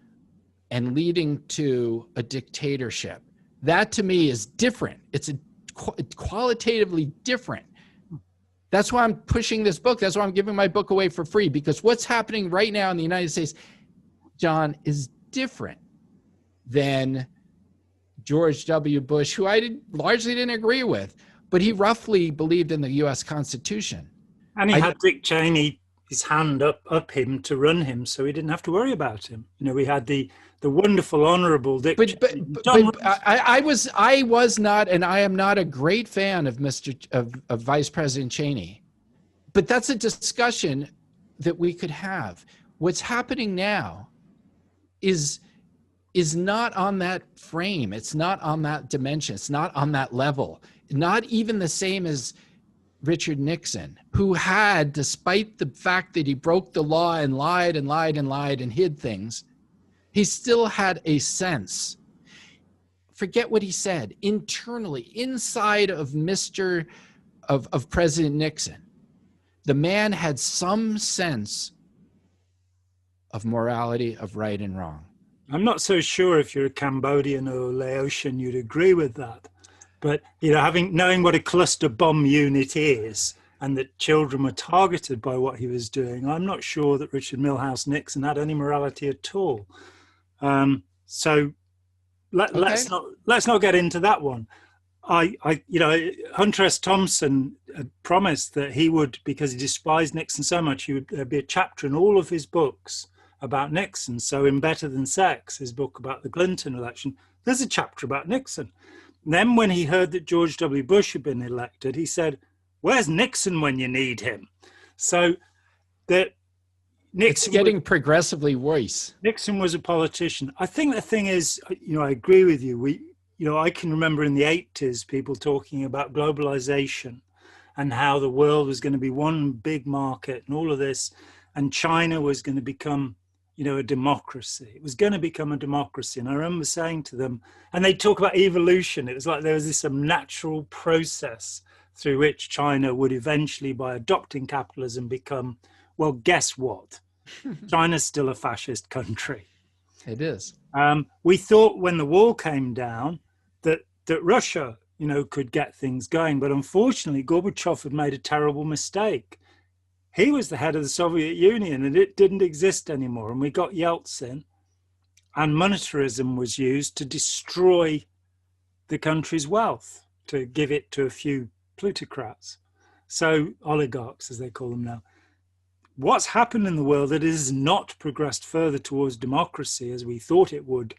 and leading to a dictatorship. That to me is different. It's qualitatively different. That's why I'm pushing this book. That's why I'm giving my book away for free, because what's happening right now in the United States, John, is different than George W. Bush, who I largely didn't agree with, but he roughly believed in the U.S. Constitution.
And he had Dick Cheney, his hand up him to run him, so he didn't have to worry about him. We had the wonderful, honourable Dick Cheney.
But I was not, and I am not a great fan of of Vice President Cheney. But that's a discussion that we could have. What's happening now is not on that frame. It's not on that dimension. It's not on that level. Not even the same as Richard Nixon, who had, despite the fact that he broke the law and lied and lied and lied and hid things, he still had a sense. Forget what he said. Internally, inside of President Nixon, the man had some sense of morality, of right and wrong.
I'm not so sure if you're a Cambodian or Laotian, you'd agree with that. But knowing what a cluster bomb unit is, and that children were targeted by what he was doing, I'm not sure that Richard Milhous Nixon had any morality at all. So let's not get into that one. Hunter S. Thompson had promised that he would, because he despised Nixon so much, there'd be a chapter in all of his books about Nixon. So in Better Than Sex, his book about the Clinton election, there's a chapter about Nixon. And then when he heard that George W. Bush had been elected, he said, "Where's Nixon when you need him?" So that Nixon,
it's getting progressively worse.
Nixon was a politician. I think the thing is, I agree with you. I can remember in the 80s people talking about globalization and how the world was going to be one big market and all of this, and China was going to become a democracy. It was going to become a democracy. And I remember saying to them, and they talk about evolution. It was like there was this natural process through which China would eventually, by adopting capitalism, become, well, guess what? China's still a fascist country.
It is.
We thought when the wall came down that Russia, could get things going. But unfortunately, Gorbachev had made a terrible mistake. He was the head of the Soviet Union and it didn't exist anymore. And we got Yeltsin, and monetarism was used to destroy the country's wealth, to give it to a few plutocrats. So oligarchs, as they call them now. What's happened in the world that it has not progressed further towards democracy as we thought it would?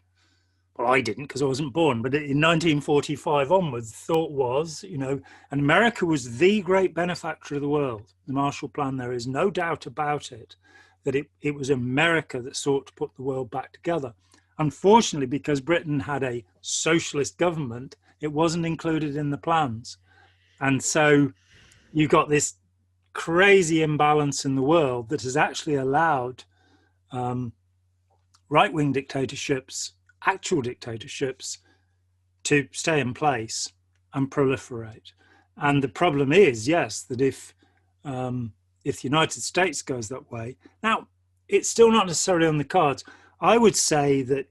Well, I didn't, because I wasn't born, but in 1945 onwards, the thought was, and America was the great benefactor of the world. The Marshall Plan, there is no doubt about it, that it was America that sought to put the world back together. Unfortunately, because Britain had a socialist government, it wasn't included in the plans. And so you got this crazy imbalance in the world that has actually allowed right-wing dictatorships, actual dictatorships, to stay in place and proliferate. And the problem is, yes, that if the United States goes that way, now it's still not necessarily on the cards. I would say that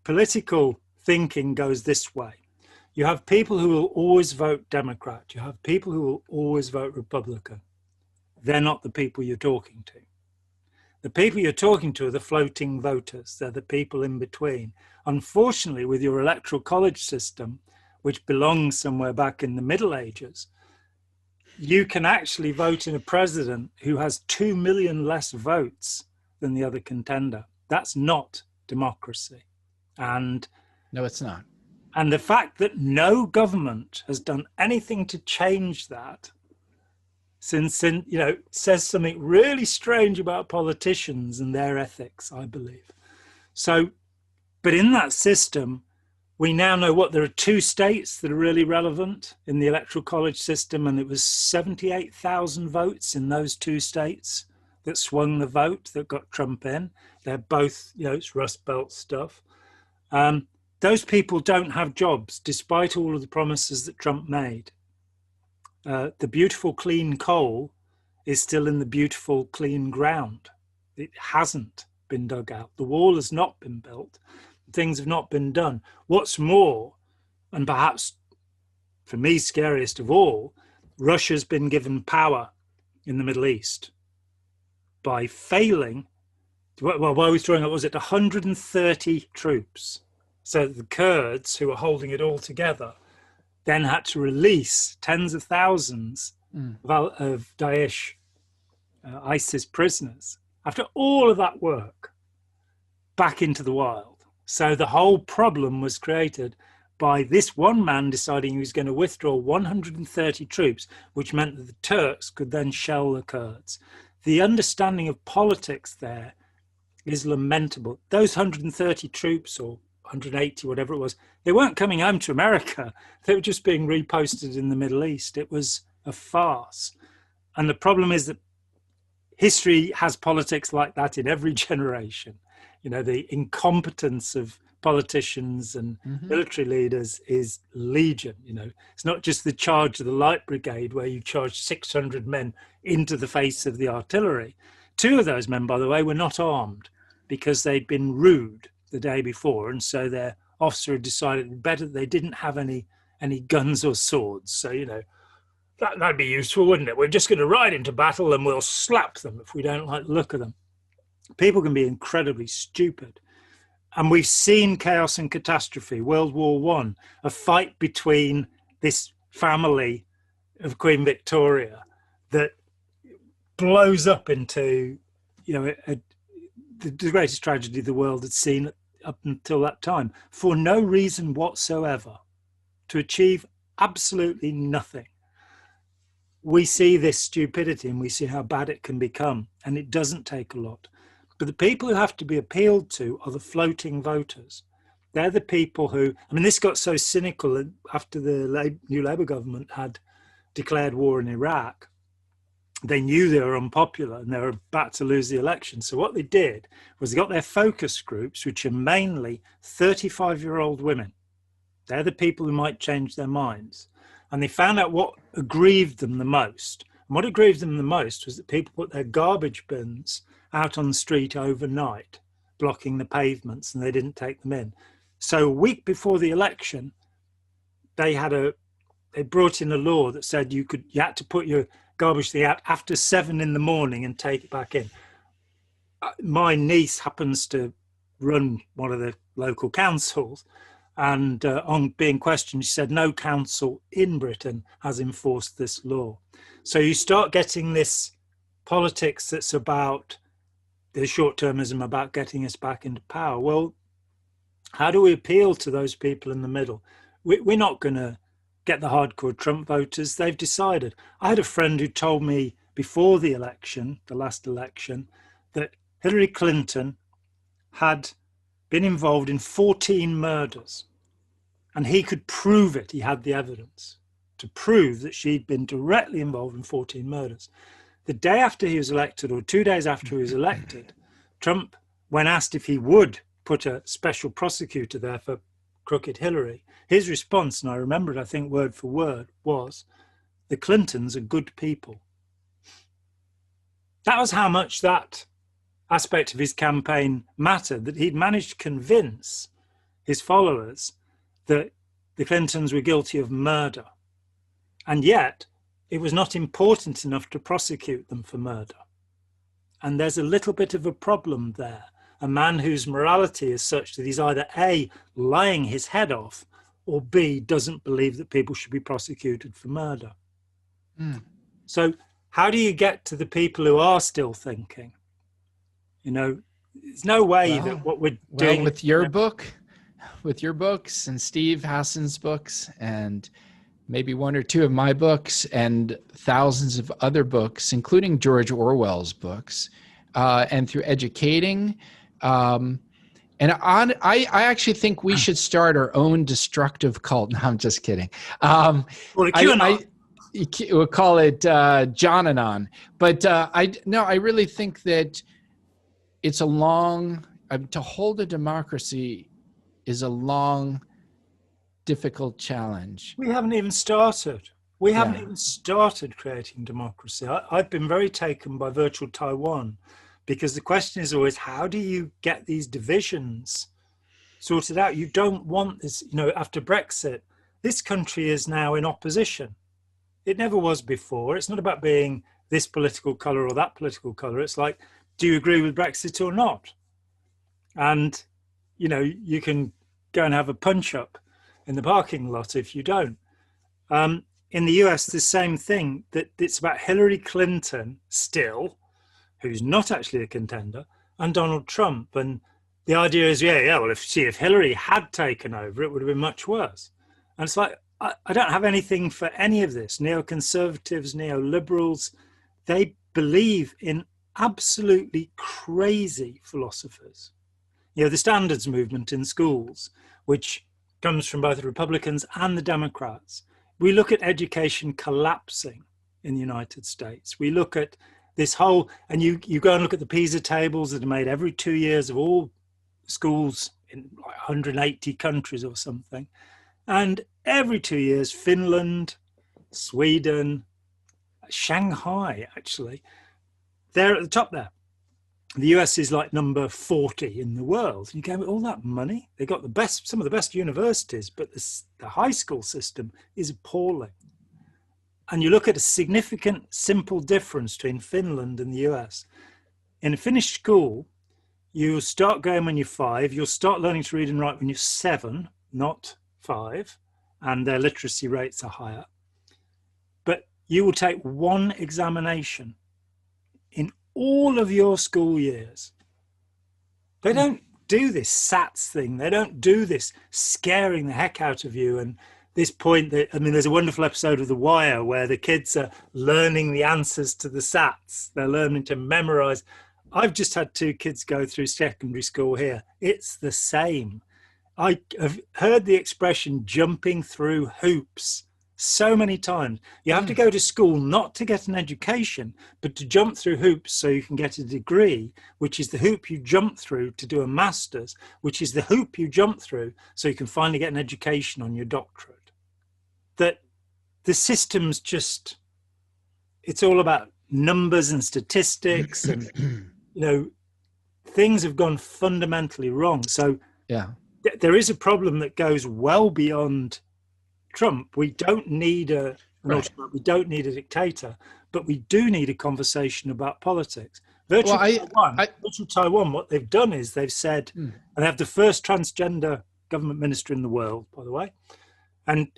political thinking goes this way. You have people who will always vote Democrat. You have people who will always vote Republican. They're not the people you're talking to. The people you're talking to are the floating voters. They're the people in between. Unfortunately, with your electoral college system, which belongs somewhere back in the Middle Ages, you can actually vote in a president who has 2 million less votes than the other contender. That's not democracy. And
No, it's not.
And the fact that no government has done anything to change that since, says something really strange about politicians and their ethics, I believe. So, but in that system, we now know what there are 2 states that are really relevant in the electoral college system, and it was 78,000 votes in those 2 states that swung the vote that got Trump in. They're both, it's Rust Belt stuff. Those people don't have jobs, despite all of the promises that Trump made. The beautiful, clean coal is still in the beautiful, clean ground. It hasn't been dug out. The wall has not been built. Things have not been done. What's more, and perhaps for me scariest of all, Russia's been given power in the Middle East by failing. Well, why are we throwing up? Was it 130 troops? So the Kurds, who were holding it all together, then had to release tens of thousands of Daesh, ISIS prisoners, after all of that work, back into the wild. So the whole problem was created by this one man deciding he was going to withdraw 130 troops, which meant that the Turks could then shell the Kurds. The understanding of politics there is lamentable. Those 130 troops, or 180, whatever it was, they weren't coming home to America. They were just being reposted in the Middle East. It was a farce. And the problem is that history has politics like that in every generation. The incompetence of politicians and military leaders is legion. It's not just the charge of the Light Brigade where you charge 600 men into the face of the artillery. 2 of those men, by the way, were not armed because they'd been rude the day before, and so their officer had decided better they didn't have any guns or swords. So that'd be useful, wouldn't it? We're just going to ride into battle and we'll slap them if we don't like the look of them. People can be incredibly stupid, and we've seen chaos and catastrophe. World War I, a fight between this family of Queen Victoria that blows up into the greatest tragedy the world had seen up until that time, for no reason whatsoever, to achieve absolutely nothing. We see this stupidity and we see how bad it can become, and it doesn't take a lot. But the people who have to be appealed to are the floating voters. They're the people who, this got so cynical after the new Labour government had declared war in Iraq. They knew they were unpopular and they were about to lose the election. So what they did was they got their focus groups, which are mainly 35-year-old women. They're the people who might change their minds. And they found out what aggrieved them the most. And what aggrieved them the most was that people put their garbage bins out on the street overnight, blocking the pavements, and they didn't take them in. So a week before the election, they brought in a law that said you had to put your garbage thing out after 7 a.m. and take it back in. My niece happens to run one of the local councils, and on being questioned, she said no council in Britain has enforced this law. So you start getting this politics that's about the short-termism, about getting us back into power. Well, how do we appeal to those people in the middle? We're not going to get the hardcore Trump voters. They've decided. I had a friend who told me before the election, the last election, that Hillary Clinton had been involved in 14 murders, and he could prove it. He had the evidence to prove that she'd been directly involved in 14 murders. The day after he was elected, or 2 days after he was elected, Trump, when asked if he would put a special prosecutor there for crooked Hillary, his response, and I remember it, I think, word for word, was, the Clintons are good people. That was how much that aspect of his campaign mattered, that he'd managed to convince his followers that the Clintons were guilty of murder. And yet, it was not important enough to prosecute them for murder. And there's a little bit of a problem there. A man whose morality is such that he's either A, lying his head off, or B, doesn't believe that people should be prosecuted for murder. So how do you get to the people who are still thinking? You know, there's no way that what we're doing
with your book, with your books and Steve Hassan's books and maybe one or two of my books and thousands of other books, including George Orwell's books, and through educating. I actually think we should start our own destructive cult. No, I'm just kidding. We'll call it John Anon. But I really think that it's a long, to hold a democracy is a long, difficult challenge.
We haven't even started. We haven't even started creating democracy. I've been very taken by virtual Taiwan, because the question is always, how do you get these divisions sorted out? You don't want this, you know, after Brexit, this country is now in opposition. It never was before. It's not about being this political colour or that political colour. It's like, do you agree with Brexit or not? And, you know, you can go and have a punch up in the parking lot if you don't. In the US, the same thing, that it's about Hillary Clinton still, who's not actually a contender, and Donald Trump. And the idea is, well, if Hillary had taken over, it would have been much worse. And it's like, I don't have anything for any of this. Neoconservatives, neoliberals, they believe in absolutely crazy philosophers. You know, the standards movement in schools, which comes from both the Republicans and the Democrats. We look at education collapsing in the United States. We look at this whole, and you go and look at the PISA tables that are made every 2 years of all schools in like 180 countries or something. And every 2 years, Finland, Sweden, Shanghai, actually, they're at the top there. The US is like number 40 in the world. And you go, with all that money, they got some of the best universities, but the high school system is appalling. And you look at a significant, simple difference between Finland and the US. In a Finnish school, you start going when you're 5. You'll start learning to read and write when you're 7, not 5. And their literacy rates are higher. But you will take one examination in all of your school years. They don't do this SATs thing. They don't do this scaring the heck out of you. And this point that, I mean, there's a wonderful episode of The Wire where the kids are learning the answers to the SATs. They're learning to memorize. I've just had 2 kids go through secondary school here. It's the same. I have heard the expression jumping through hoops so many times. You have to go to school not to get an education, but to jump through hoops so you can get a degree, which is the hoop you jump through to do a master's, which is the hoop you jump through so you can finally get an education on your doctorate. That the system's just, it's all about numbers and statistics and, you know, things have gone fundamentally wrong. So there is a problem that goes well beyond Trump. We don't need we don't need a dictator, but we do need a conversation about politics. Virtual Taiwan, what they've done is they've said, and they have the first transgender government minister in the world, by the way, and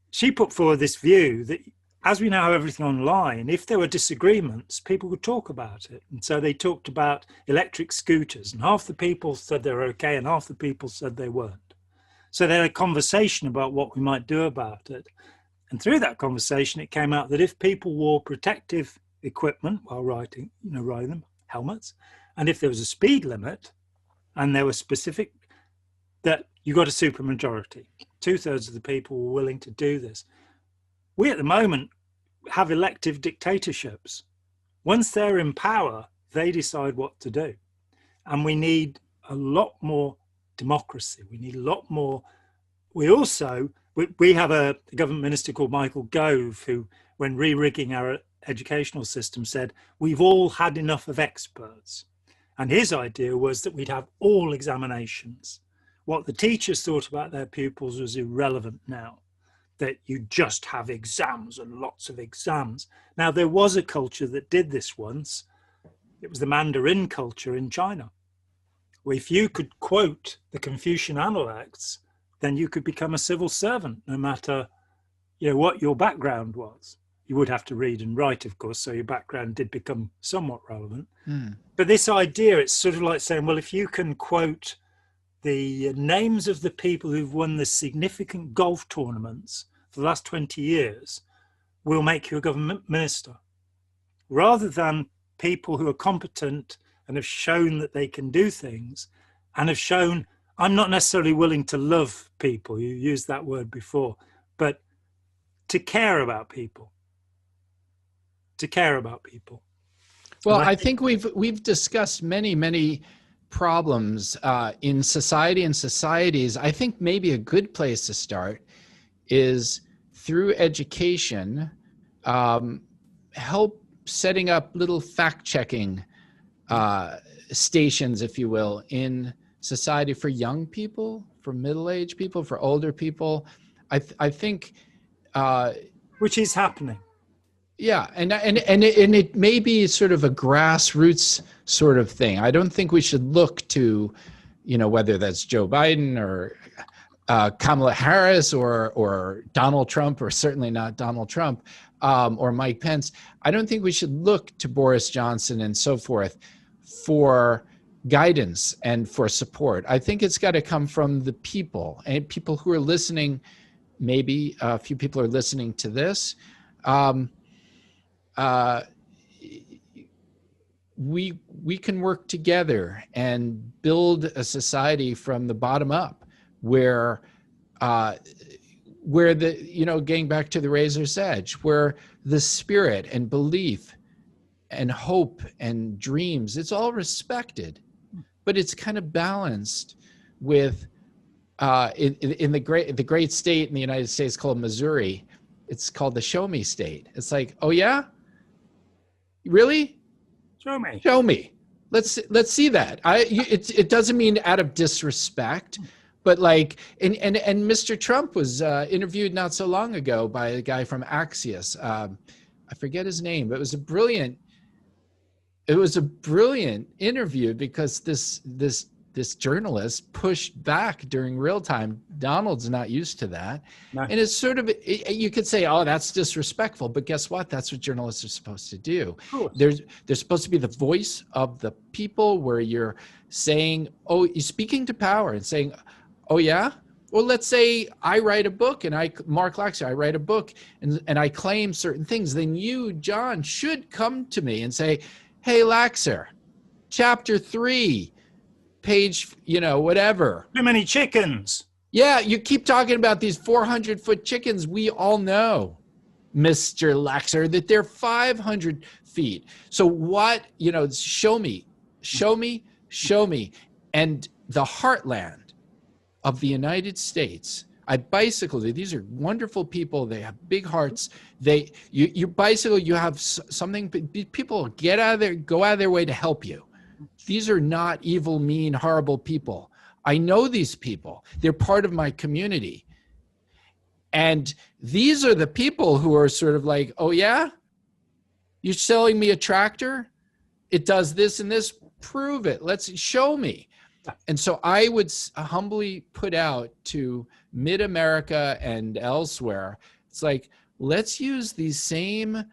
she put forward this view that as we now have everything online, if there were disagreements, people would talk about it. And so they talked about electric scooters, and half the people said they were okay and half the people said they weren't. So they had a conversation about what we might do about it. And through that conversation, it came out that if people wore protective equipment while riding them, helmets, and if there was a speed limit and there was specific, that you got a supermajority. 2/3 of the people were willing to do this. We at the moment have elective dictatorships. Once they're in power, they decide what to do. And we need a lot more democracy. We need a lot more. We have a government minister called Michael Gove, who, when re-rigging our educational system, said, we've all had enough of experts. And his idea was that we'd have all examinations. What the teachers thought about their pupils was irrelevant now, that you just have exams and lots of exams. Now, there was a culture that did this once. It was the Mandarin culture in China. If you could quote the Confucian Analects then you could become a civil servant, no matter, what your background was. You would have to read and write, of course, so your background did become somewhat relevant. But this idea, it's sort of like saying, well, if you can quote the names of the people who've won the significant golf tournaments for the last 20 years, we'll make you a government minister. Rather than people who are competent and have shown that they can do things and have shown, I'm not necessarily willing to love people, you used that word before, but to care about people.
Well, I think we've discussed many problems in society and societies. I think maybe a good place to start is through education, help setting up little fact-checking stations, if you will, in society for young people, for middle-aged people, for older people. I think,
which is happening.
Yeah, and it may be sort of a grassroots sort of thing. I don't think we should look to, whether that's Joe Biden or Kamala Harris or Donald Trump, or certainly not Donald Trump, or Mike Pence. I don't think we should look to Boris Johnson and so forth for guidance and for support. I think it's got to come from the people, and people who are listening. Maybe a few people are listening to this. We can work together and build a society from the bottom up where getting back to the razor's edge, where the spirit and belief and hope and dreams, it's all respected, but it's kind of balanced with in the great state in the United States called Missouri. It's called the show me state. It's like, oh yeah, really? Show me. Let's see that. It doesn't mean out of disrespect, but like, and Mr. Trump was interviewed not so long ago by a guy from Axios. I forget his name, but it was a brilliant interview because this journalist pushed back during real time. Donald's not used to that. No. And it's sort of, you could say, oh, that's disrespectful, but guess what? That's what journalists are supposed to do. They're supposed to be the voice of the people, where you're saying, oh, you're speaking to power and saying, oh yeah? Well, let's say I write a book and Mark Laxer, I write a book and I claim certain things. Then you, John, should come to me and say, hey, Laxer, chapter 3, page, whatever.
Too many chickens.
Yeah, you keep talking about these 400-foot chickens. We all know, Mr. Laxer, that they're 500 feet. So what, show me. And the heartland of the United States, I bicycle. These are wonderful people. They have big hearts. You bicycle, you have something, people go out of their way to help you. These are not evil, mean, horrible people. I know these people. They're part of my community. And these are the people who are sort of like, oh yeah? You're selling me a tractor? It does this and this? Prove it. Let's show me. And so I would humbly put out to mid-America and elsewhere, it's like, let's use these same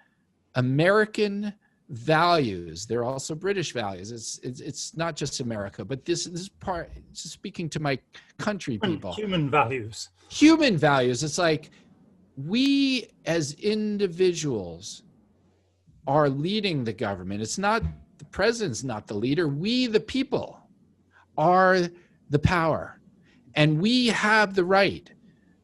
American values. They're also British values. It's not just America, but this is part, speaking to my country people.
Human values.
It's like, we as individuals are leading the government. It's not, the president's not the leader. We, the people, are the power. And we have the right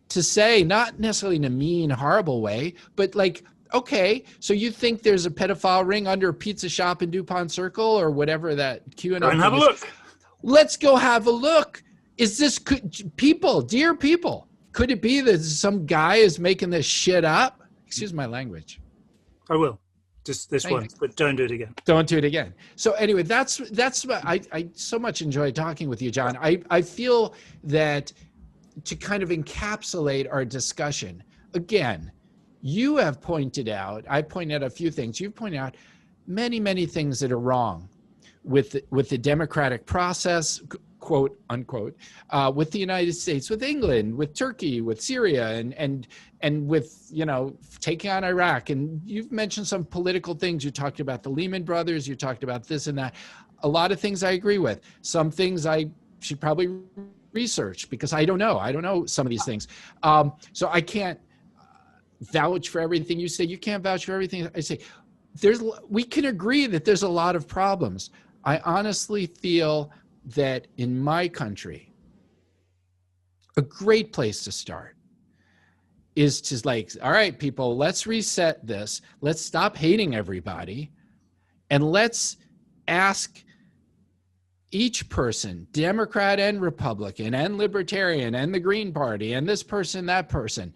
to say, not necessarily in a mean, horrible way, but like, okay, so you think there's a pedophile ring under a pizza shop in DuPont Circle or whatever that QAnon
thing is? Have a look.
Let's go have a look. Is this, people, dear people, could it be that some guy is making this shit up? Excuse my language.
I will. Just this once, but don't do it again.
Don't do it again. So anyway, that's what I so much enjoy talking with you, John. I feel that to kind of encapsulate our discussion, again, you have pointed out, I pointed out a few things. You've pointed out many things that are wrong with the democratic process, quote unquote, with the United States, with England, with Turkey, with Syria, and with, you know, taking on Iraq. And you've mentioned some political things. You talked about the Lehman Brothers. You talked about this and that. A lot of things I agree with. Some things I should probably research because I don't know. I don't know some of these things. So I can't vouch for everything you say. You can't vouch for everything I say. We can agree that there's a lot of problems. I honestly feel that in my country, a great place to start is to like, all right, people, let's reset this. Let's stop hating everybody. And let's ask each person, Democrat and Republican and Libertarian and the Green Party and this person, that person.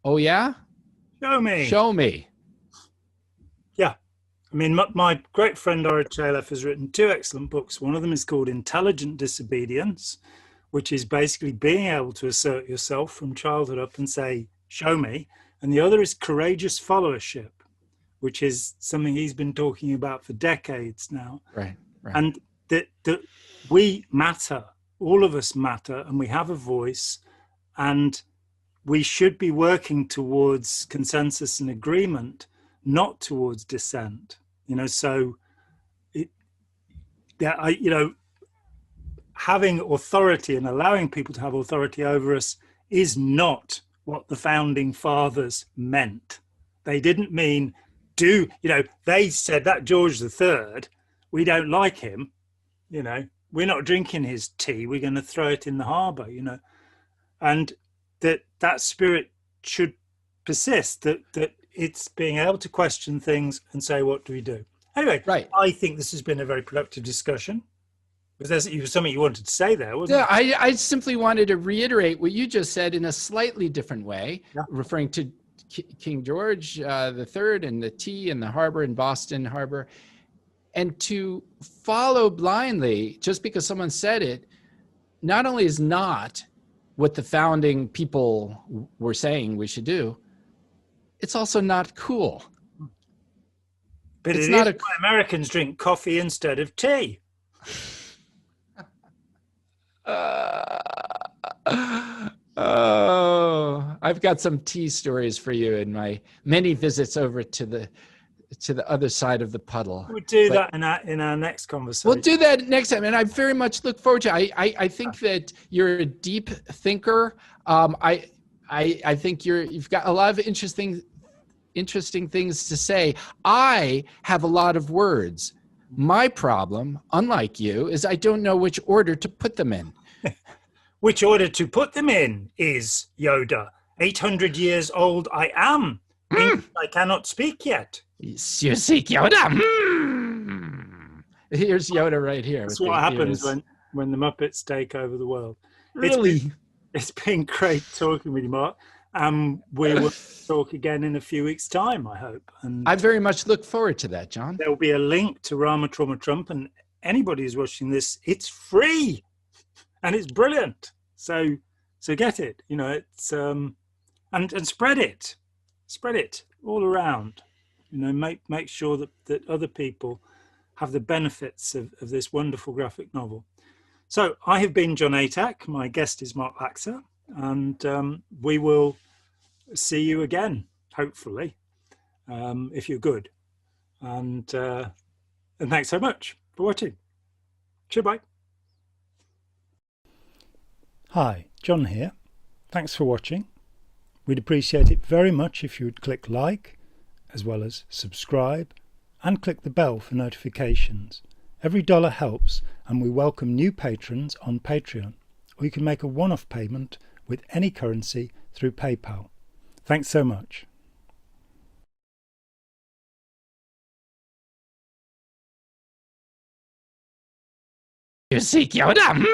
Oh, yeah?
Show me.
Show me.
Yeah. I mean, my great friend Ira Chaleff has written 2 excellent books. One of them is called Intelligent Disobedience, which is basically being able to assert yourself from childhood up and say, show me. And the other is Courageous Followership, which is something he's been talking about for decades now.
Right.
And that we matter, all of us matter, and we have a voice, and we should be working towards consensus and agreement, not towards dissent. You know, so having authority and allowing people to have authority over us is not what the founding fathers meant. They didn't mean they said that George III, we don't like him, you know, we're not drinking his tea, we're going to throw it in the harbour, you know, and that spirit should persist, that it's being able to question things and say, what do we do? Anyway,
right.
I think this has been a very productive discussion. Was there something you wanted to say there, wasn't
it? I simply wanted to reiterate what you just said in a slightly different way, referring to King George III and the tea and the harbor in Boston Harbor. And to follow blindly, just because someone said it, not only is not what the founding people were saying we should do, it's also not cool.
But it's not why Americans drink coffee instead of tea.
Oh, I've got some tea stories for you in my many visits over to the other side of the puddle.
We'll do that in our next conversation.
We'll do that next time, and I very much look forward to it. I think that you're a deep thinker. I think you've got a lot of interesting things to say. I have a lot of words. My problem, unlike you, is I don't know which order to put them in.
Which order to put them in is, Yoda. 800 years old I am. I cannot speak yet.
You seek Yoda. Here's Yoda right here.
That's what happens when the Muppets take over the world.
Really?
It's been great talking with you, Mark. We will talk again in a few weeks' time, I hope. And
I very much look forward to that, John.
There will be a link to Rama Trauma Trump, and anybody who's watching this, it's free and it's brilliant. So get it. You know, it's and spread it all around. You know, make sure that other people have the benefits of this wonderful graphic novel. So I have been John Atack. My guest is Mark Laxer, and we will see you again, hopefully, if you're good. And thanks so much for watching. Cheers, bye. Hi, John here. Thanks for watching. We'd appreciate it very much if you would click like, as well as subscribe, and click the bell for notifications. Every dollar helps, and we welcome new patrons on Patreon, or you can make a one-off payment with any currency through PayPal. Thanks so much.
You seek Yoda.